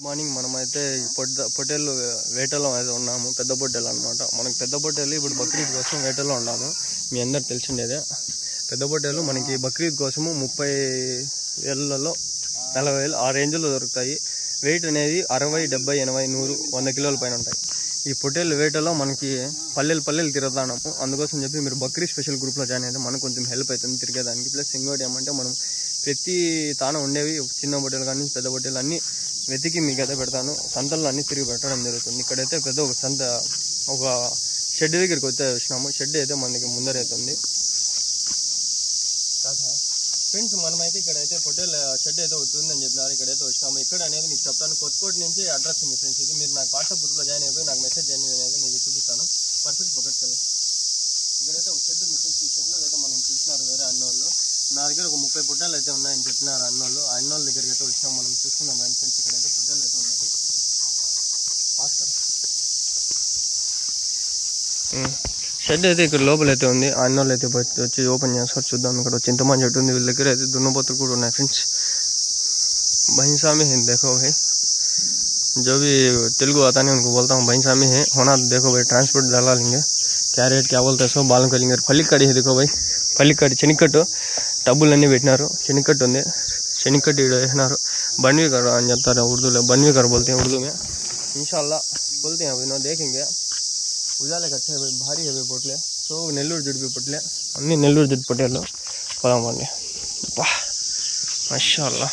Morning మనమైతే పొట్టేళ్ళు వేటలో అయితే ఉన్నాము. పెద్ద పొట్టేళ్ళు అనమాట. మనకి పెద్ద పొట్టేళ్ళు ఇప్పుడు బక్రీద్ కోసం వేటలో ఉన్నాము. మీ అందరు తెలిసిండేదే. పెద్ద పొట్టేళ్ళు మనకి బక్రీద్ కోసము 30,000 40,000 ఆ రేంజ్లో దొరుకుతాయి. వెయిట్ అనేది 60, 70, 80, 100, 100 కిలోల పైన ఉంటాయి. ఈ పొట్టేళ్ళు వేటలో మనకి పల్లెలు తిరుగుతున్నాము. అందుకోసం చెప్పి మీరు బక్రీద్ స్పెషల్ గ్రూప్లో జాయిన్ అయితే మనకు కొంచెం హెల్ప్ అవుతుంది తిరిగేదానికి. ప్లస్ ఇంకోటి ఏమంటే మనం ప్రతి తాన ఉండేవి చిన్న పొట్టేలు కానీ పెద్ద పొట్టేలు అన్నీ వెతికి మీకైతే పెడతాను. సంతల్లో అన్నీ తిరిగి పెట్టడం జరుగుతుంది. ఇక్కడైతే పెద్ద ఒక షెడ్ దగ్గరికి అయితే వచ్చినాము. షెడ్ అయితే మనకి ముందరైతుంది. ఫ్రెండ్స్ మనమైతే ఇక్కడైతే పొట్టేల షెడ్ అయితే ఉంటుందని చెప్పినారు. ఇక్కడైతే వచ్చినాము. ఇక్కడ అనేది మీకు చెప్తాను. కొత్తకోట నుంచి అడ్రస్ ఉంది ఫ్రెండ్స్. ఇది మీరు నాకు వాట్సాప్ గ్రూప్లో జాయిన్ అయిపోయి నాకు మెసేజ్ చేయండి అనేది మీకు చూపిస్తాను. Perfect pockets. ఇక్కడైతే ఒక షెడ్ మీకు ఈ షెడ్లో అయితే మనం చూసినారు వేరే అన్నోళ్ళు. నా దగ్గర ఒక 30 పొట్టేలు అయితే ఉన్నాయని చెప్పినారు అన్నోళ్ళు. ఆ అన్నోళ్ళ దగ్గరికి అయితే వచ్చినాం. మనం చూసుకుందాం ఫ్రెండ్స్. ఇక్కడైతే పొట్టేలు అయితే ఉన్నాయి. షెడ్ అయితే ఇక్కడ లోపల అయితే ఉంది. ఆ అన్నోళ్ళు అయితే వచ్చి ఓపెన్ చేస్తారు. చూద్దాం. ఇక్కడ చింతమాన్ చెట్టు ఉంది. వీళ్ళ దగ్గర అయితే దున్నపోతులు కూడా ఉన్నాయి ఫ్రెండ్స్. भैंसा में है देखो भाई, जो भी तेलुगु आता नहीं उनको बोलता हूँ भैंसा में है होना। देखो भाई ट्रांसपोर्ट डाला लेंगे कैरेट क्या बोलते हैं सब बालों करेंगे. पल्लिकड़ी है देखो भाई, पल्लिकड़ी చెనిక్కట్టు టబ్బులు అన్నీ పెట్టినారు. చెనిక్కట్టు ఉంది. చెనిక్కట్టు ఇక్కడ వేసినారు. बनवीकर అని చెప్తారు उर्दू बनवीकर बोलते हैं उर्दू में. इंशाल्लाह बोलते हैं अभी ना देखेंगे. उजाले अच्छे है भाई, भारी है भाई पोटले. सो నెల్లూరు జుడిపి పొట్లే అన్ని నెల్లూరు జుడి పొట్టేలు. పోదామండి. మాషాల్లా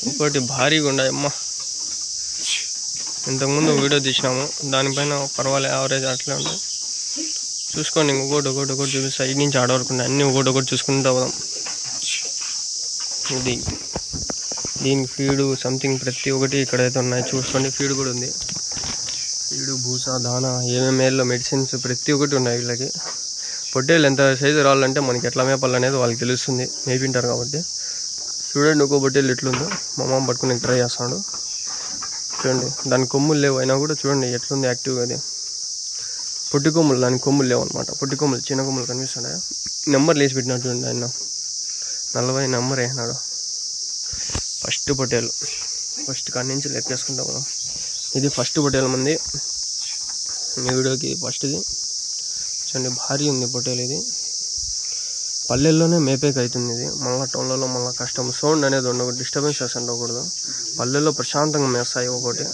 ఇంకోటి భారీగా ఉన్నాయమ్మా. ఇంతకుముందు వీడియో తీసినాము దానిపైన పర్వాలే యావరేజ్ అట్లే ఉన్నాయి. చూసుకోండి. ఒకటి చూపిస్తా. ఇటు నుంచి ఆడ వరకు ఉన్నాయి. అన్నీ ఒకటి చూసుకుంటూ పోదాం. ఇది దీనికి ఫీడు సంథింగ్ ప్రతి ఒక్కటి ఇక్కడైతే ఉన్నాయి. చూసుకోండి. ఫీడ్ కూడా ఉంది. ఫీడు భూస దానా ఏమేమేళ్ళలో మెడిసిన్స్ ప్రతి ఒక్కటి ఉన్నాయి వీళ్ళకి. పొట్టేళ్ళు ఎంత సైజు రావాలంటే మనకి ఎట్లా మేపాలి అనేది వాళ్ళకి తెలుస్తుంది. మేపింటారు కాబట్టి. చూడండి ఒక్కో పొట్టేళ్ళు ఎట్లుందో. మా మామ పట్టుకుని ట్రై చేస్తాడు. చూడండి దాని కొమ్ములు లేవు అయినా కూడా చూడండి ఎట్లుంది యాక్టివ్గా. అది పొట్టి కొమ్ములు, దానికి కొమ్ములు లేవు అనమాట. పొట్టి కొమ్ములు చిన్న కొమ్ములు కనిపిస్తున్నాయి. నెంబర్లు వేసి పెట్టినాడు చూడండి. ఆయన 40 నెంబర్ వేసినాడు. ఫస్ట్ పొట్టేలు ఫస్ట్ కాడి నుంచి లెక్కేసుకుంటా పోదాం. ఇది ఫస్ట్ పొట్టేలు మంది ఈ వీడియోకి ఫస్ట్ది. చూడండి భారీ ఉంది పొట్టేలు. ఇది పల్లెల్లోనే మేపేకి అవుతుంది. ఇది మళ్ళీ టౌన్లలో మళ్ళీ కష్టం. సౌండ్ అనేది ఉండకూడదు, డిస్టర్బెన్స్ ఉండకూడదు. పల్లెల్లో ప్రశాంతంగా మేస్తాయి. ఒకటి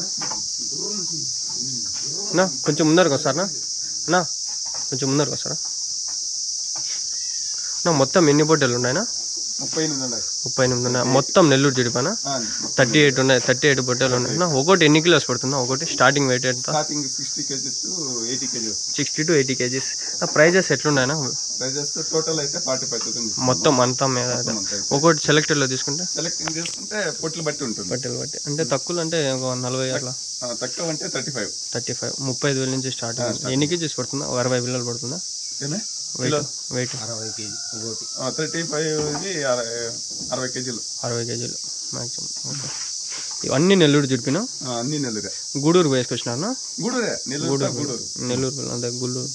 నా కొంచెం ముందరకు వస్తారా నా, కొంచెం ముందరకు వస్తారా నా. మొత్తం ఎన్ని పొట్టేలు ఉన్నాయినా? 38 ఉన్నాయి. మొత్తం నెల్లూరు జుడిపానా 38 ఉన్నాయి. 38 పొట్టేలు ఉన్నాయి. ఒకటి ఎన్ని కిలోస్ పడుతుందా? ఒకటి స్టార్టింగ్ వెయిట్ ఎంత? 60 to 80 kgs. ప్రైజెస్ ఎట్లున్నాయినా? మొత్తం అంతా మీద ఒకటి సెలెక్టెడ్ లో తీసుకుంటే పొట్టలు బట్టి ఉంటుంది. పొట్టలు బట్టి అంటే తక్కువ అంటే 40 అట్లా. తక్కువ అంటే 35 35,000 నుంచి స్టార్ట్. ఎన్ని కేజీస్ పడుతుందా? 60 కిలోలు పడుతుందా weight? 60 kg 35 60 kg 60 kg maximum. Okay. ఇవన్నీ నెల్లూరు జుడిపినా? అన్ని నెల్లూరే. గూడూరు వేసుకొచ్చినారా? నెల్లూరు అంటే గుల్లూరు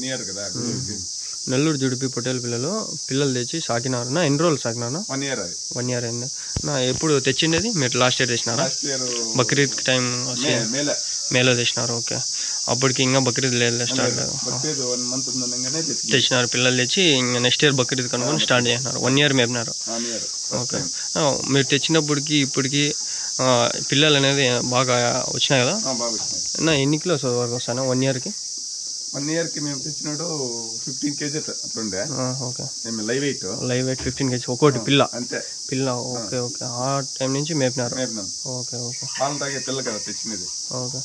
నియర్ కదా. నెల్లూరు జుడిపి పొట్టేలు పిల్లలు తెచ్చి సాకినారు. ఎన్ని రోజులు సాకినారా? 1 year అయింది. ఎప్పుడు తెచ్చిండేది మీరు? లాస్ట్ ఇయర్ తెచ్చినారా? బక్రీద్ టైం మేలో తెచ్చినారు. ఓకే. అప్పటికి ఇంకా బక్రీద్ లేదు, స్టార్ట్ లేదు. తెచ్చినారు పిల్లలు తెచ్చి. ఇంకా నెక్స్ట్ ఇయర్ బక్రీద్ కనుక్కొని స్టార్ట్ చేసినారు. 1 year మేపినారు. ఓకే. మీరు తెచ్చినప్పటికి ఇప్పటికి పిల్లలు అనేది బాగా వచ్చినాయి కదా? ఎన్ని కిలోస్ వరకు వస్తాను 1 yearకి? 1 yearకి మేము తెచ్చినాడు 15 kg అట్లుండే. ఓకే. లైవ్ వెయిట్ 15 kg ఒకటి పిల్ల అంతే. పిల్ల. ఓకే. ఆ టైం నుంచి మేపినారు. ఓకే. పాలు తాగే పిల్ల కదా తెచ్చినది. ఓకే.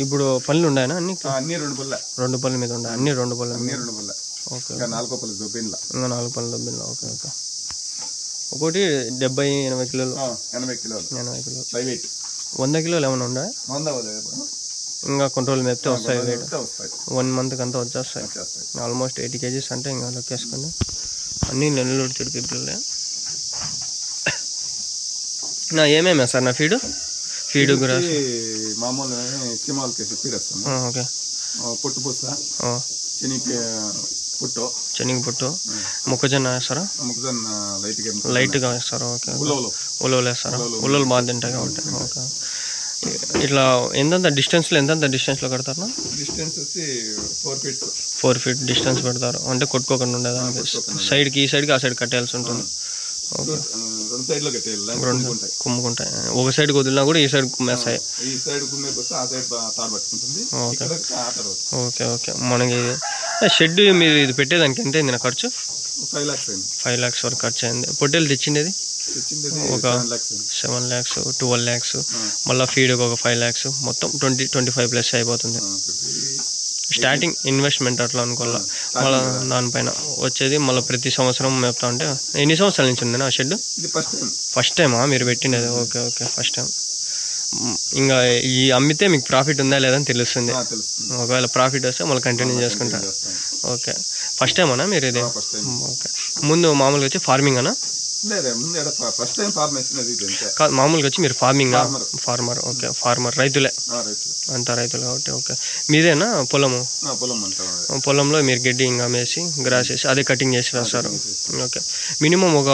ఇప్పుడు పళ్ళు ఉన్నాయనా? అన్ని 2 పళ్ళ మీద ఉన్నాయి. అన్ని 2 పళ్ళు. ఓకే. ఇంకా 4 పళ్ళు దొబ్బిన్లా. ఇంకా 4 పళ్ళు దొబ్బిన్లా. ఓకే. ఒకటి 70-80 కిలోలు. 80 కిలోలు లైవ్ వెయిట్. 100 కిలోలు ఏమైనా ఉందా? ఇంకా కంట్రోల్ మేపితే వస్తాయి. 1 month అంతా వచ్చేస్తాయి. ఆల్మోస్ట్ 80 kgs అంటే ఇంకా లెక్కేసుకొని. అన్నీ నెల్లూరు జుడిపి పిల్లలే. ఏమేమి వేస్తారు నా ఫీడ్ గ్రాస్? మామూలు ఫీడ్ వస్తాను. ఓకే. పొట్టు పూస, శని పుట్టు, శనగ పొట్టు, మొక్కజొన్న వేస్తారా? మొక్కజొన్న లైట్గా వేస్తారా? ఓకే. ఉలవలు వేస్తారా? ఉలవలు బాగా తింటాయి కాబట్టి. ఓకే. ఇట్లా ఎంతంత డిస్టెన్స్లో కడతారా? డిస్టెన్స్ వచ్చి 4 feet డిస్టెన్స్ పెడతారు అంటే కొట్టుకోకుండా ఉండేదానికి. సైడ్కి ఈ సైడ్కి ఆ సైడ్ కట్టేయాల్సి ఉంటుంది. ఓకే. కుమ్ముకుంటాయి. ఒక సైడ్ వదిలినా కూడా ఈ సైడ్ కుమ్మేస్తాయి. Okay okay. మనకి షెడ్ మీరు ఇది పెట్టేదానికి ఎంత అయింది నా ఖర్చు? 5 lakhs వరకు ఖర్చు అయింది. పొట్టేలు తెచ్చిండేది ఒక 7 lakhs 12 lakhs, మళ్ళీ ఫీడ్కి ఒక 5 lakhs, మొత్తం 20-25 plus అయిపోతుంది. స్టార్టింగ్ ఇన్వెస్ట్మెంట్ అట్లా అనుకోవాలా. మళ్ళీ దానిపైన వచ్చేది మళ్ళీ ప్రతి సంవత్సరం మేపుతా ఉంటే. ఎన్ని సంవత్సరాల నుంచి ఉంది నా షెడ్? ఫస్ట్ టైమా మీరు పెట్టినది? Okay okay, first time. ఇంకా ఈ అమ్మితే మీకు ప్రాఫిట్ ఉందా లేదని తెలుస్తుంది. ఒకవేళ ప్రాఫిట్ వస్తే మళ్ళీ కంటిన్యూ చేసుకుంటా. ఓకే. ఫస్ట్ టైం అన్నా మీరు ఇది? ఓకే. ముందు మామూలుగా వచ్చి ఫార్మింగ్ అన్నా? మామూలుగా వచ్చి మీరు ఫార్మర్. ఓకే. ఫార్మర్, రైతులే అంతా రైతులు కాబట్టి. ఓకే. మీదేనా పొలంలో మీరు గడ్డి ఇంకా మేసి గ్రాస్ వేసి అదే కటింగ్ చేసి వేస్తారు? ఓకే. మినిమం ఒక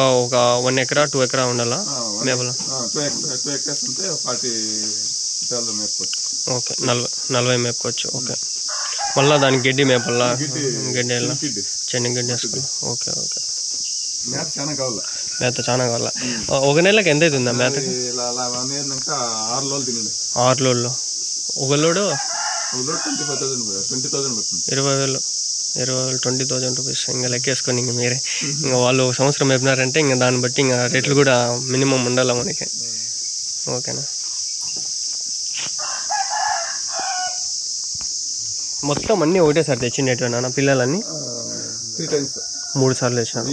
1 acre 2 acre ఉండాలా మేపల? ఓకే. 40 మేపుకోవచ్చు. ఓకే. మళ్ళీ దానికి గడ్డి మేపల్లా? గడ్డి వెళ్ళా చెన్ని గడ్డి వేసుకోవాలి. Okay okay. మేత చాలా కావాలా? ఒక నెలకి ఎంత అవుతుందా మేతకి? 6 లోడ్లు. ఒక లోడు 20,000 20,000 రూపీస్. ఇంకా లెక్కేసుకొని ఇంక మీరే. ఇంకా వాళ్ళు ఒక సంవత్సరం మేపినారంటే ఇంకా దాన్ని బట్టి ఇంకా రేట్లు కూడా మినిమం ఉండాలి మనకి. ఓకేనా? మొత్తం అన్నీ ఒకటేసారి తెచ్చిండేటివేనా పిల్లలన్నీ? 3 సార్లు వేసినారు.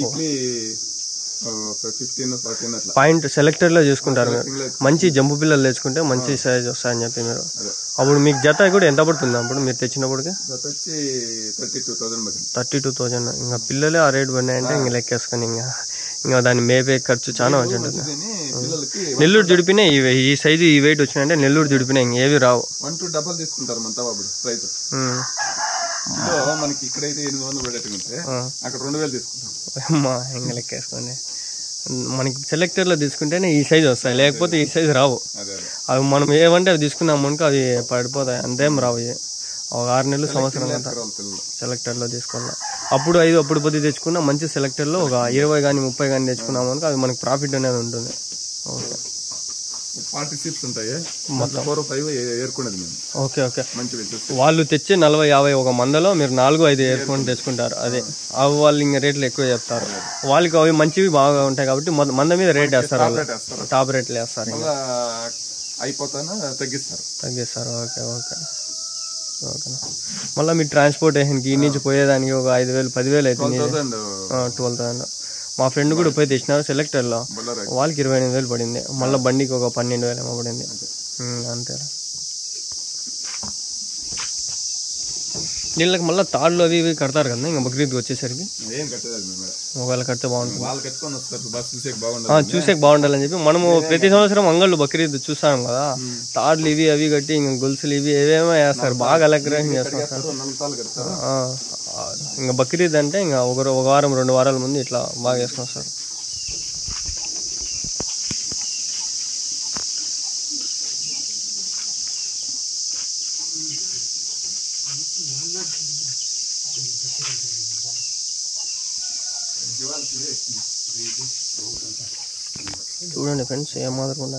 పాయింట్ సెలెక్టర్లో చూసుకుంటారు మీరు. మంచి జంపు పిల్లలు తెచ్చుకుంటే మంచి సైజ్ వస్తాయని చెప్పి మీరు. అప్పుడు మీకు జత కూడా ఎంత పడుతుంది అప్పుడు మీరు తెచ్చినప్పటికి? 32,000. ఇంకా పిల్లలే ఆ రేటు పడినాయంటే ఇంక లెక్కేసుకొని ఇంకా దాన్ని మేపే ఖర్చు చాలా మంచి ఉంటుంది. నెల్లూరు జుడిపినే ఈ సైజు ఈ వెయిట్ వచ్చినాయంటే నెల్లూరు జుడిపినా ఇంకేవి రావు. తీసుకుంటారు మనకి ఇక్కడైతే 800 పెట్టేట్టుకుంటే అక్కడ 2,000 తీసుకుంటాం. ఇంకా లెక్కేసుకోండి. మనకి సెలెక్టర్లో తీసుకుంటేనే ఈ సైజు వస్తాయి, లేకపోతే ఈ సైజు రావు. అవి మనం ఏమంటే అవి తీసుకున్నాం అనుకో అవి పడిపోతాయి, అంతేం రావు. ఒక 6 నెలలు సంవత్సరం అంతా సెలెక్టర్లో తీసుకోవాలి. అప్పుడు 5 అప్పుడు 10 తెచ్చుకున్నా మంచి సెలెక్టర్లో ఒక 20 కానీ 30 కానీ తెచ్చుకున్నాం అనుకో అది మనకి ప్రాఫిట్ అనేది ఉంటుంది. ఓకే. 40 షీప్స్ ఉంటాయి మొత్తం 4 or 5 ఏర్కొనేది మేము. Okay okay. వాళ్ళు తెచ్చే 40-50 ఒక మందలో మీరు 4-5 ఏర్కొని తెచ్చుకుంటారు. అదే అవి వాళ్ళు ఇంకా రేట్లు ఎక్కువ చెప్తారు. వాళ్ళకి అవి మంచివి బాగా ఉంటాయి కాబట్టి మంద మీద రేట్ వేస్తారు, టాప్ రేట్లు వేస్తారు. అయిపోతాను తగ్గిస్తారు. ఓకే ఓకే ఓకేనా. మళ్ళీ మీ ట్రాన్స్పోర్టేషన్కి ఈ నుంచి పోయేదానికి ఒక 5,000-10,000 అవుతుంది. 12,000. మా ఫ్రెండ్ కూడా పోయి తెచ్చినారు సెలెక్టర్లో, వాళ్ళకి 28,000 పడింది. మళ్ళీ బండికి ఒక 12,000 ఏమో పడింది. అంతే. వీళ్ళకి మళ్ళీ తాళ్ళు అవి ఇవి కడతారు కదా ఇంకా బక్రీద్కి వచ్చేసరికి? ఒకవేళ కడితే బాగుంటుంది, చూసేకి బాగుండాలని చెప్పి మనము ప్రతి సంవత్సరం అంగళ్ళు బక్రీద్ చూస్తాం కదా. తాళ్ళు ఇవి అవి కట్టి ఇంకా గొలుసులు ఇవి ఏవేమో వేస్తారు, బాగా అలంకరణ చేస్తారు సార్. ఇంకా బక్రీద్ అంటే ఇంకా ఒక వారం 2 వారాల ముందు ఇట్లా బాగా వేసుకున్నాం సార్. చూడండి ఫ్రెండ్స్ ఏం మాట్లాడుకున్నా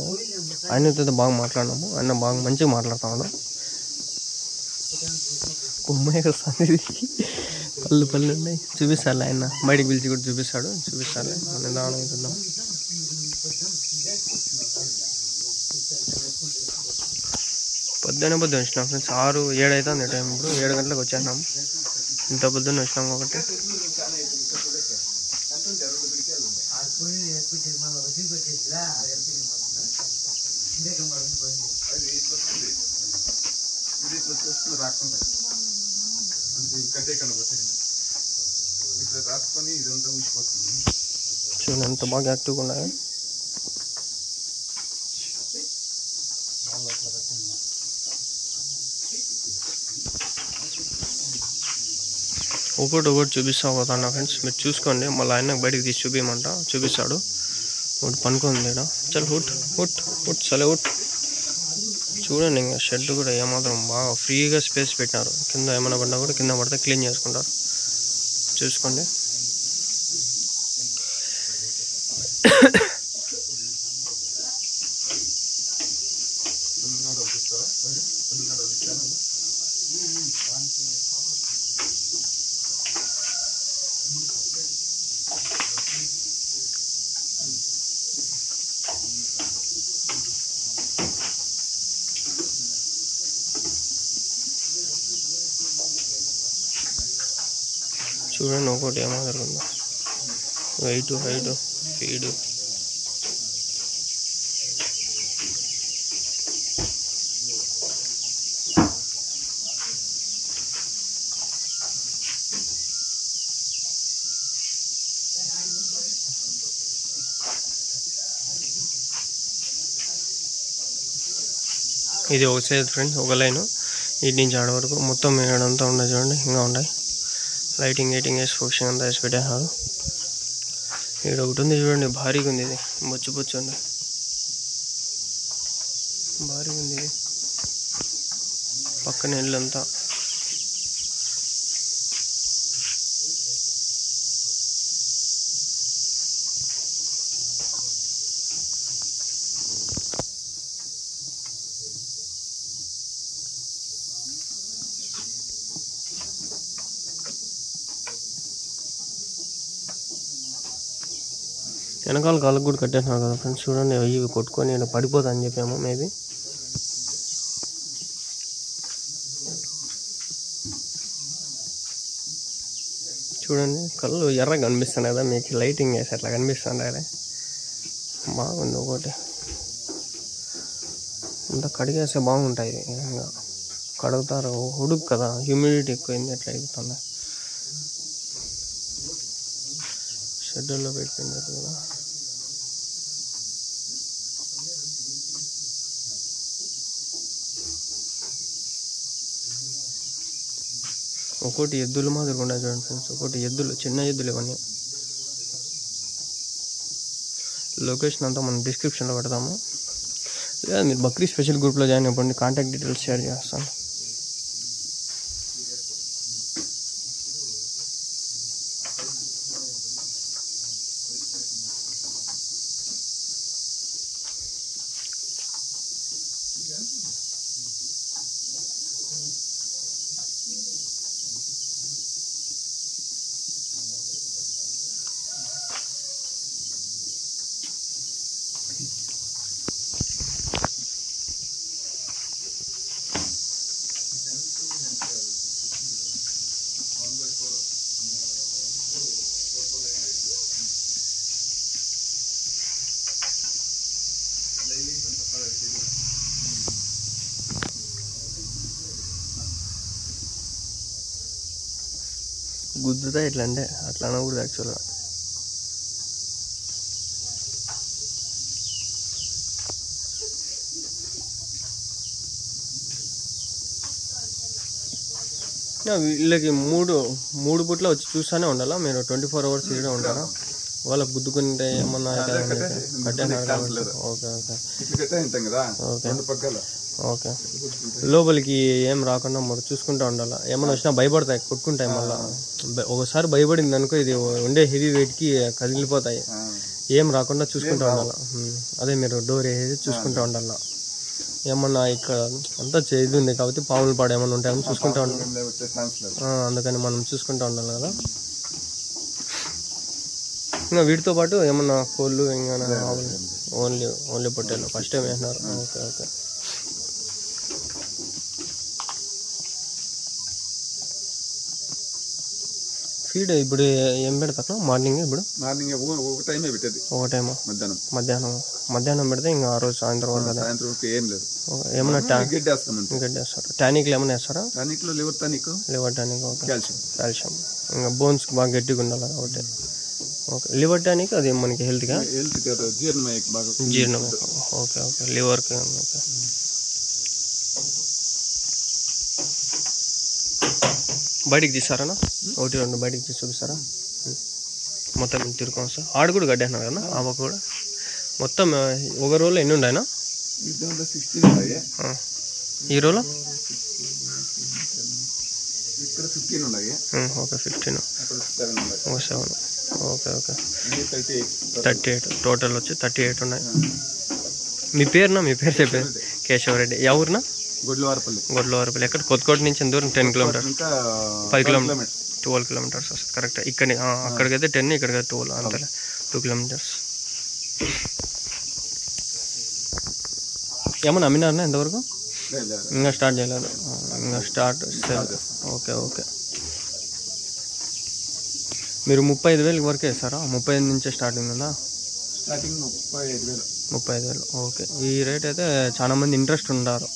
ఆయనతో బాగా మాట్లాడినాము. ఆయన బాగా మంచిగా మాట్లాడుతున్నాడు. కుమ్మాయి వస్తుంది, పళ్ళు ఉన్నాయి. చూపిస్తాడు ఆయన, బయటికి పిలిచి కూడా చూపిస్తాడు. నిదానం అవుతున్నాం. పొద్దున్నే వచ్చినాం ఫ్రెండ్స్. 6-7 అవుతుంది టైం. ఇప్పుడు 7 గంటలకు వచ్చేసినాం. ఇంత పొద్దున్న వచ్చినాం కాబట్టి. చూడండి ఎంత బాగా యాక్టివ్గా ఉన్నాయి. ఒకటి చూపిస్తా పోతాను ఫ్రెండ్స్, మీరు చూసుకోండి. మళ్ళీ ఆయనకు బయటికి తీసి చూపిస్తాడు. ఒకటి పనుకుంది ఇక్కడ. చల్ హుట్ హుట్ హుట్ సలే హుట్. చూడండి ఇంకా షెడ్ కూడా ఏమాత్రం బాగా ఫ్రీగా స్పేస్ పెట్టినారు. కింద ఏమైనా పడినా కూడా కింద పడితే క్లీన్ చేసుకుంటారు. చూసుకోండి. చూడండి ఒకటి ఏమాత్రం ఉందో. వెయిట్ ఫీడ్ ఇది ఒక సైడ్ ఫ్రెండ్స్, ఒక లైను ఇటు నుంచి ఆడ వరకు మొత్తం ఏడంతా ఉన్నాయి. చూడండి ఇంకా ఉన్నాయి. లైటింగ్ వేసి ఫోక్సింగ్ అంతా వేసి పెట్టేసారు. ఇక్కడ ఒకటి ఉంది చూడండి, భారీగా ఉంది. ఇది బొచ్చు ఉంది, భారీగా ఉంది. ఇది పక్కన ఇల్లంతా. వెనకాల కాళ్ళకు కూడా కట్టేసినారు కదా ఫ్రెండ్స్. చూడండి ఇవి కొట్టుకొని నేను పడిపోతా అని చెప్పాము. మేబీ చూడండి కళ్ళు ఎర్రగా కనిపిస్తున్నాయి కదా మీకు, లైటింగ్ వేసి అట్లా కనిపిస్తుంది కదా, బాగుంది. ఒకటి ఇంత కడిగేస్తే బాగుంటాయి. ఇంకా కడుగుతారు, ఉడుకు కదా, హ్యూమిడిటీ ఎక్కువైంది, ఎట్లా అయిపోతుంది. షెడ్యూల్లో పెట్టింది కదా. ఒకటి ఎద్దులు మాదిరిగా ఉన్నాయి చూడండి ఫ్రెండ్స్. ఒకటి ఎద్దులు, చిన్న ఎద్దులు ఇవన్నీ. లొకేషన్ అంతా మనం డిస్క్రిప్షన్లో పెడతాము. లేదా మీరు బక్రీ స్పెషల్ గ్రూప్లో జాయిన్ అవ్వండి, కాంటాక్ట్ డీటెయిల్స్ షేర్ చేస్తాను. గుద్దుతా ఇట్లా అంటే అట్లా అనకూడదు యాక్చువల్గా. వీళ్ళకి మూడు పూట్ల వచ్చి చూస్తూనే ఉండాలా మీరు? 24 hours ఇక్కడ ఉంటారా? వాళ్ళకి గుద్దుకుంటే ఏమన్నా కట్టేనారు? Okay okay. లోపలికి ఏం రాకుండా మరి చూసుకుంటూ ఉండాలి. ఏమన్నా వచ్చినా భయపడతాయి, కొట్టుకుంటాయి. మళ్ళీ ఒకసారి భయపడింది అనుకో, ఇది ఉండే హెవీ వెయిట్కి కదిలిపోతాయి. ఏం రాకుండా చూసుకుంటూ ఉండాలి. అదే మీరు డోర్ వేసేసి చూసుకుంటూ ఉండాలి. ఏమన్నా ఇక్కడ అంతా ఇది ఉంది కాబట్టి పాములు పాడు ఏమన్నా ఉంటాయని చూసుకుంటూ ఉండాలి. అందుకని మనం చూసుకుంటూ ఉండాలి కదా. ఇంకా వీటితో పాటు ఏమన్నా కోళ్ళు ఇంకా ఓన్లీ పొట్టేలు ఫస్ట్ టైం వేసినారు. ఓకే. ఫీడ్ ఇప్పుడు ఏం పెడతా? మార్నింగ్ ఒక టైమే పెట్టేది. ఒక టైమా? మధ్యాహ్నం పెడితే ఇంకా ఆ రోజు సాయంత్రం వరకు ఏం లేదు. ఏమన్నా గడ్డి వేస్తారు. టానిక్లు ఏమైనా వేస్తారా? టానిక్లో లివర్ టానిక్, కాల్షియం. ఇంకా బోన్స్ బాగా గట్టిగా ఉండాలి కాబట్టి. ఓకే. లివర్ టానిక్ అది మనకి హెల్త్గా జీర్ణం. ఓకే లివర్కి. ఓకే. బయటికి తీస్తారా? ఒకటి రెండు బయటికి తీసి చూపిస్తారా? మొత్తం తిరుకోండి సార్. ఆడు కూడా గడ్డేస్తున్నారు కదా ఆ పక్క కూడా. మొత్తం ఒక రోజులో ఎన్ని ఉన్నాయన్నా ఈ రోజులో? ఓకే 15, ఓ 7, ఓకే ఓకే 38 టోటల్ వచ్చి 38 ఉన్నాయి. మీ పేరునా? మీ పేరు చెప్పేది కేశవరెడ్డి. ఎవరునా? గొడ్లవారపల్లి. ఎక్కడ? కొత్తకోట నుంచి ఎంత దూరం? 10 కిలోమీటర్స్, 10 కిలోమీటర్స్, 12 కిలోమీటర్స్ వస్తుంది కరెక్ట్. ఇక్కడ అక్కడికైతే 10, ఇక్కడికైతే 12, అంతే 2 కిలోమీటర్స్. ఏమన్నా అమ్మినారనా ఎంతవరకు? ఇంకా స్టార్ట్ చేయలేదు. ఇంకా స్టార్ట్. Okay okay. మీరు 35,000 వరకే ఇస్తారా? 35 నుంచే స్టార్టింగ్ ఉందా? 35,000. ఓకే. ఈ రేట్ అయితే చాలా మంది ఇంట్రెస్ట్ ఉన్నారు.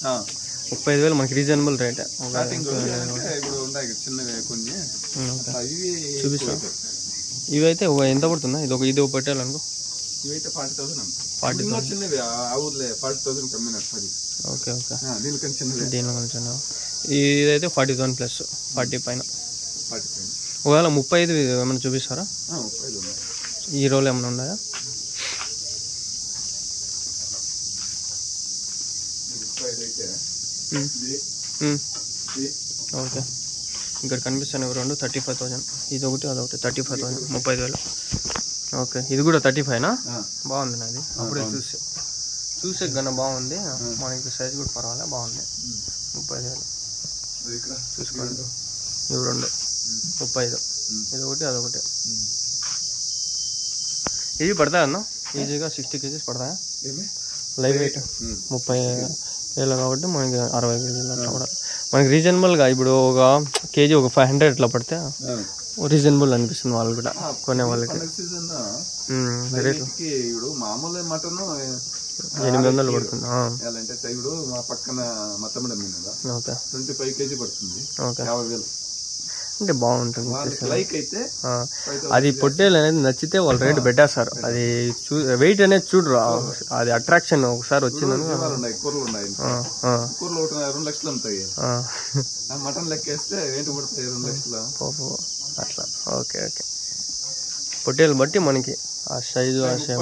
35,000 మనకి రీజనబుల్ రేట్. చూపిస్తా. ఇవైతే ఎంత పడుతుందా? ఇది ఒక పెట్టాలనుకో. 40,000. Okay okay. దీనిలో కొంచెం ఇదైతే 40,000 ప్లస్ 40 పైన. ఒకవేళ 35 ఏమైనా చూపిస్తారా? ఈ రోజులు ఏమైనా ఉన్నాయా? ఓకే. ఇక్కడ కనిపిస్తాను రెండు 35,000. ఇది ఒకటి అదొకటి 35,000, 35,000. ఓకే. ఇది కూడా 35నా? బాగుంది నాది. అప్పుడే చూసే కన్నా బాగుంది. మనకి సైజ్ కూడా పర్వాలే, బాగుంది. 35,000 చూసుకోండి. ఇవి రెండు 35. ఇది ఒకటి అదొకటి. ఇవి పడతాయి అన్న ఈజీగా 60 kgs పడతాయా? లైవ్ వెయిట్ 30,000 కాబట్టి మనకి 60 kgs అట్లా పడాలి. మనకి రీజనబుల్గా ఇప్పుడు ఒక కేజీ ఒక 500 ఇట్లా పడితే రీజనబుల్ అనిపిస్తుంది వాళ్ళు కూడా కొనే వాళ్ళకి. రేట్లు 800 పడుతుంది. ఓకే. 25 kg పడుతుంది. ఓకే. 50,000 అంటే బాగుంటుంది. అది పొట్టేలు అనేది నచ్చితే వాళ్ళు రేటు పెట్టేస్తారు. అది వెయిట్ అనేది చూడరు, అది అట్రాక్షన్ ఒకసారి వచ్చిందని. అట్లా. Okay okay. పొట్టేలు బట్టి మనకి ఆ సైజు 30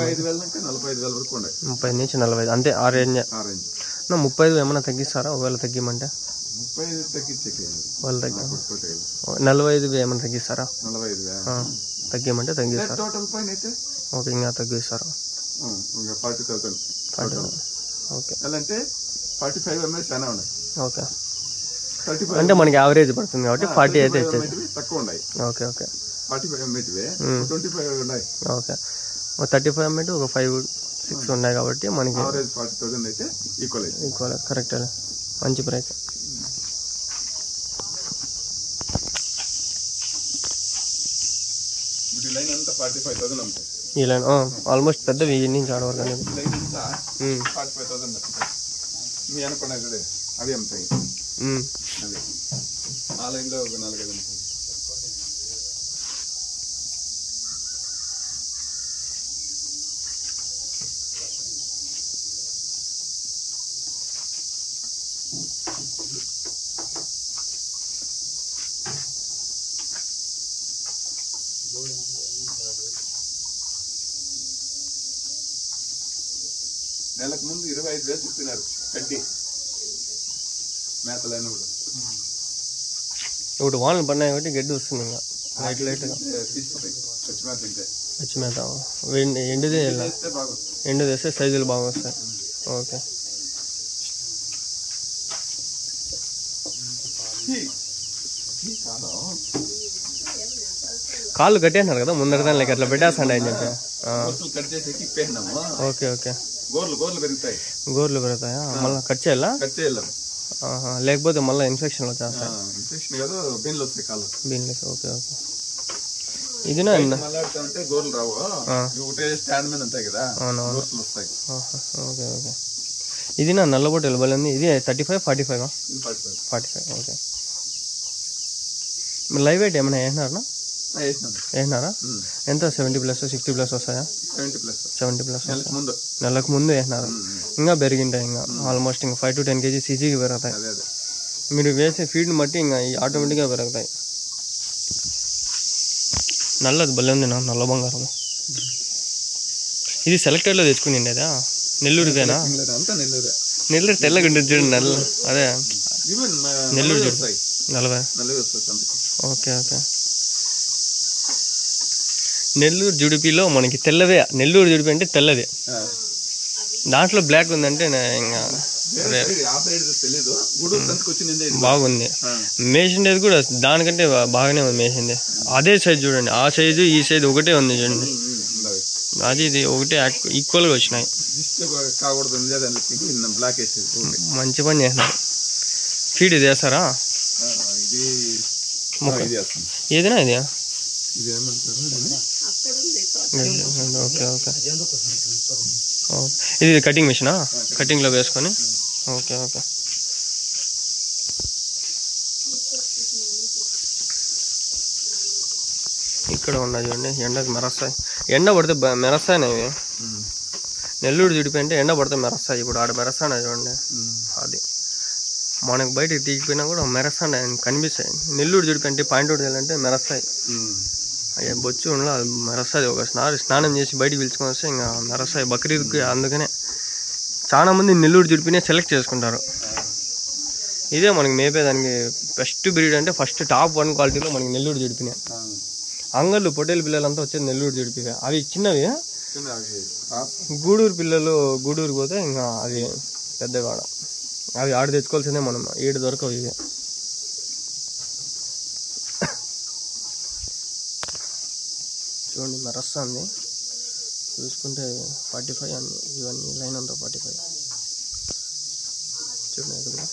నుంచి 45 అంతే. ఆ రేంజ్. 35 ఏమైనా తగ్గిస్తారా? ఒకవేళ తగ్గిమంటే? వాళ్ళు 45 ఏమైనా తగ్గిస్తారా? తగ్గిమంటే తగ్గిస్తారా? ఓకే. ఇంకా తగ్గిస్తారా? 40,000. ఓకే. ఓకే. అంటే మనకి యావరేజ్ పడుతుంది కాబట్టి 40 అయితే ఇచ్చేది. Okay okay. ఓకే. 35 అమ్మేటి ఒక 5, 6 ఉన్నాయి కాబట్టి మనకి ఈక్వల్. కరెక్ట్. మంచి ప్రైస్. ఈ లైన్ ఆల్మోస్ట్ పెద్దవి ఈ నుంచి ఆడ వరకు అనేది. నెలకు ముందు 25,000 చెప్పినారు కడ్డీ మేతలైన కూడా. ఇప్పుడు వానలు పడినాయి కాబట్టి గడ్డి వస్తుంది. ఇంకా లైట్ లైట్గా పచ్చి మేత. ఎండు తెస్తే సైజులు బాగా వస్తాయి. ఓకే. కాళ్ళు కట్టేసినారు కదా ముందర దానికి అట్లా పెట్టేస్తాండి అని చెప్పి. Okay okay. గోర్లు పెరుగుతాయా? మళ్ళీ కట్ చేయాలా? లేకపోతే మళ్ళీ ఇన్ఫెక్షన్ వచ్చేస్తాయి. బీన్లెస్. Okay okay. ఇదినా గోర్లు రావు. Okay okay. ఇది నా నల్లబొట్టెలు బలింది. ఇది 35, 45. 45. ఓకే. మీరు లైవ్ వెయిట్ ఏమైనా వేసినారా? వేసినారా? ఎంత? 70+, 60+ వస్తాయా? 70+. నెలకు ముందు వేసినారు. ఇంకా పెరిగింటాయి. ఇంకా ఆల్మోస్ట్ ఇంకా 5 to 10 kgs ఈజీగా పెరుగుతాయి. మీరు వేసే ఫీడ్ని బట్టి ఇంకా ఆటోమేటిక్గా పెరుగుతాయి. నల్లది భలే ఉంది నా, నల్ల బంగారం. ఇది సెలెక్టెడ్లో తెచ్చుకునిండేదా? నెల్లూరుదేనా? నెల్లూరు తెల్లగా ఉంటుంది చూడండి, నల్ల అదే నెల్లూరు చూడు. 40. Okay okay. నెల్లూరు జుడిపిలో మనకి తెల్లవే. నెల్లూరు జుడిపి అంటే తెల్లది, దాంట్లో బ్లాక్ ఉందంటే ఇంకా బాగుంది. మేసిండేది కూడా దానికంటే బాగానే ఉంది మేసింది. అదే సైజు చూడండి, ఆ సైజు ఈ సైజు ఒకటే ఉంది చూడండి. అది ఇది ఒకటే ఈక్వల్గా వచ్చినాయి. మంచి పని చేస్తున్నారు. ఫీడ్ ఇది వేస్తారా? ఏదైనా ఇది? Okay okay. ఇది కటింగ్ మిషనా? కటింగ్లో వేసుకొని. Okay okay. ఇక్కడ ఉన్నాయి చూడండి, ఎండకి మెరస్తాయి. ఎండ పడితే మెరస్తాయి ఇవి. నెల్లూరు జుడిపి అంటే ఎండ పడితే మెరస్తాయి. ఇప్పుడు ఆడ మెరస్తాయి చూడండి. అది మనకు బయటకి తీగిపోయినా కూడా మెరస్తాయి, కనిపిస్తాయి. నెల్లూరు జుడిపి అంటే పాయింట్ అవుట్ చేయాలంటే మెరస్తాయి. అయ్యా బొచ్చు ఉండలో అది మెరస్తాయి. ఒక స్నానం చేసి బయటికి పిలుచుకొని వస్తే ఇంకా మెరస్తాయి బక్రీద్కి. అందుకనే చాలా మంది నెల్లూరు జుడిపినే సెలెక్ట్ చేసుకుంటారు. ఇదే మనకి మేపేదానికి బెస్ట్ బ్రీడ్ అంటే ఫస్ట్ టాప్ 1 క్వాలిటీలో మనకి నెల్లూరు జుడిపినే. అంగళ్ళు పొట్టేలు పిల్లలంతా వచ్చేది నెల్లూరు జుడిపివే. అవి చిన్నవి. గూడూరు పిల్లలు గూడూరు పోతే ఇంకా అది పెద్దవాడ. అవి ఆడ తెచ్చుకోవాల్సిందే మనం, ఏడు దొరకవు ఇవి. చూడండి మెరస్తుంది చూసుకుంటే 45 అన్ని, ఇవన్నీ లైన్ అంతా 45. చూడండి ఇక్కడ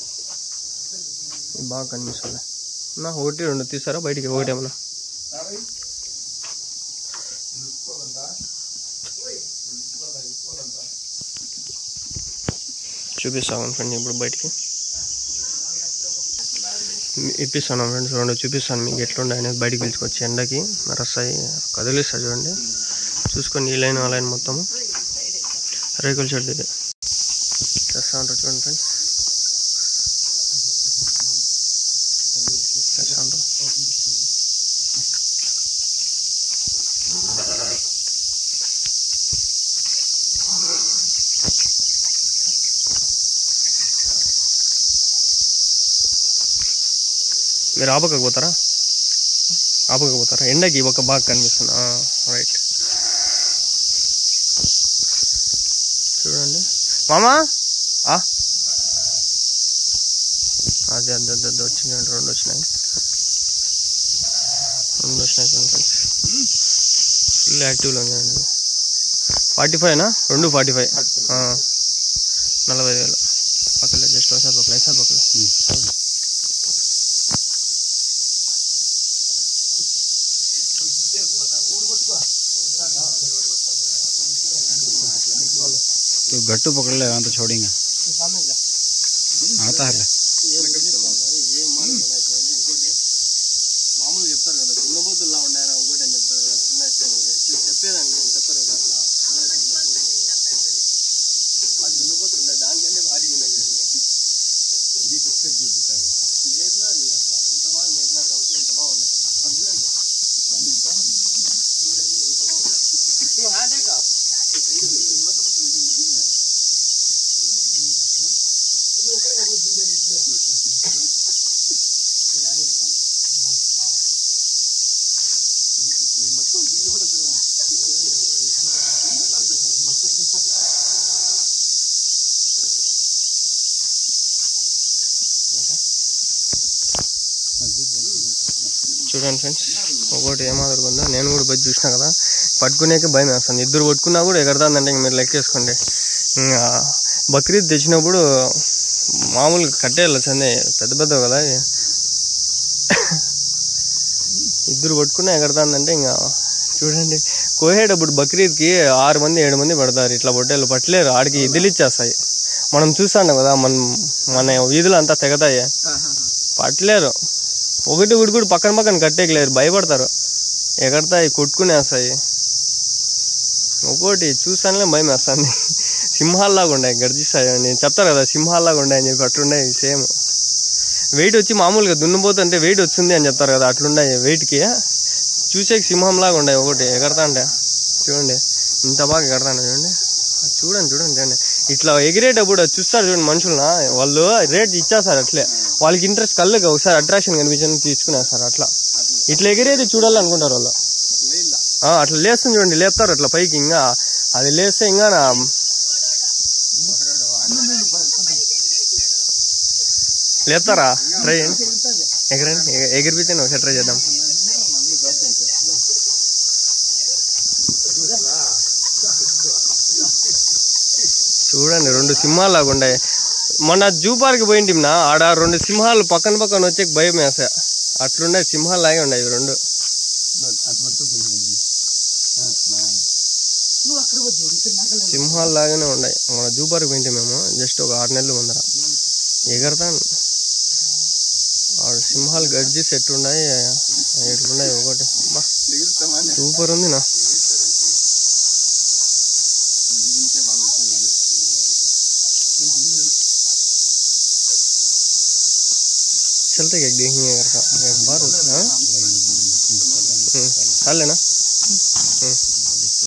బాగా కనిపిస్తుంది. నా 1 2 తీసారా బయటికి? ఒకటి ఏమన్నా చూపిస్తాను ఫ్రెండ్స్. ఇప్పుడు బయటికి ఇప్పిస్తాను ఫ్రెండ్స్, 2 చూపిస్తాను మీకు ఎట్లుండే అనేది. బయటికి పిలుచుకొచ్చి ఎండకి మెరస్తాయి, కదిలిస్తాయి చూడండి. చూసుకొని ఈ లైన్ ఆ లైన్ మొత్తము రేకుల షెడ్ ఇది చేస్తూ ఉంటారు చూడండి ఫ్రెండ్స్. చేస్తూ ఉంటాం. మీరు ఆపకపోతారా? ఆపకపోతారా? ఎండకి ఒక బాగా కనిపిస్తుంది. రైట్ చూడండి మామా. అది అద్దద్దు వచ్చింది, 2 వచ్చినాయి. 2 వచ్చినాయి చూడండి ఫ్రెండ్స్. ఫుల్ యాక్టివ్లో ఉంది. 45నా? 2 45. 45,000 పక్కలే. జస్ట్ ఒకసారి పక్కలే, సార్ పక్కలే. तो गट्टू पकड़ ले तो छोड़ेंगे आता है. మామూలుగా చెప్తారు కదా దున్నపోతుల్లా ఉండారా ఒకటి అని చెప్తారు కదా. చెప్పేదానికి చెప్పారు కదా అట్లా. అది దున్నపోతు ఉండే దానికంటే భారీగా ఉన్నాయి కదండి. మేపినారు అట్లా, అంత బాగా మేపినారు కాబట్టి ఇంత బాగుండే. చూడండి ఇంత బాగుంది. హ్యాండేగా చూడండి ఫ్రెండ్స్. ఒకటి ఏమాదిరి ఉందో నేను కూడా పోయి చూసినా కదా, పట్టుకునేకే భయం వేస్తుంది. 2 పట్టుకున్నా కూడా ఎగరదాందంటే ఇంక మీరు లెక్కేసుకోండి. ఇంకా బక్రీద్ తెచ్చినప్పుడు మామూలుగా కట్టేయాల్సిందే, పెద్ద పెద్ద కదా. 2 పట్టుకున్నా ఎగరదాందంటే ఇంకా చూడండి. కోసేటప్పుడు బక్రీద్కి 6 మంది 7 మంది పడతారు. ఇట్లా పొట్టేళ్ళు పట్టలేరు, ఆడికి ఇదిలిచ్చేస్తాయి. మనం చూసాం కదా, మన వీధులు అంతా తెగతాయి, పట్టలేరు. ఒకటి కూడా పక్కన కట్టేయలేరు, భయపడతారు, ఎగరతాయి, కొట్టుకునేస్తాయి. ఒకటి చూసానే భయం వేస్తుంది. సింహాల్లాగా ఉన్నాయి, గర్జిస్తాయి. నేను చెప్తారు కదా సింహాల్లాగా ఉన్నాయి అని చెప్పి, అట్లున్నాయి సేమ్. వెయిట్ వచ్చి మామూలుగా దున్నపోతుంటే వెయిట్ వచ్చింది అని చెప్తారు కదా, అట్లున్నాయి. వెయిట్కి చూసే సింహంలాగా ఉండే ఒకటి ఎగరతా అంటే చూడండి ఇంత బాగా ఎగరతాను చూడండి చూడండి చూడండి చూడండి ఇట్లా ఎగిరేటప్పుడు చూస్తారు చూడండి మనుషులన వాళ్ళు రేట్ ఇచ్చేస్తారు అట్లే వాళ్ళకి ఇంట్రెస్ట్ కళ్ళకి ఒకసారి అట్రాక్షన్ కనిపించని తీసుకునేస్తారు అట్లా ఇట్లా ఎగిరేది చూడాలనుకుంటారు వాళ్ళు అట్లా లేస్తుంది చూడండి లేపుతారు అట్లా పైకి ఇంకా అది లేస్తే ఇంకా లేపుతారా ట్రై చేయండి ఎగరండి ఎగిరిపితే ఒకసారి ట్రై చేద్దాం చూడండి 2 సింహాలు లాగా ఉన్నాయి మొన్న జూ పార్క్ పోయింటినా ఆడ 2 సింహాలు పక్కన పక్కన వచ్చే భయం వేసా అట్లుండే సింహాలు లాగే ఉన్నాయి 2 సింహాలు లాగానే ఉన్నాయి మన జూ పార్క్ పోయింటే మేము జస్ట్ ఒక 6 నెలలు ముందర ఎగరతాను సింహాలు గడ్జి సెట్ ఉన్నాయి ఎట్లున్నాయి ఒకటి సూపర్ ఉంది నా चलते क्या देखेंगे घर का एक बार चल लेना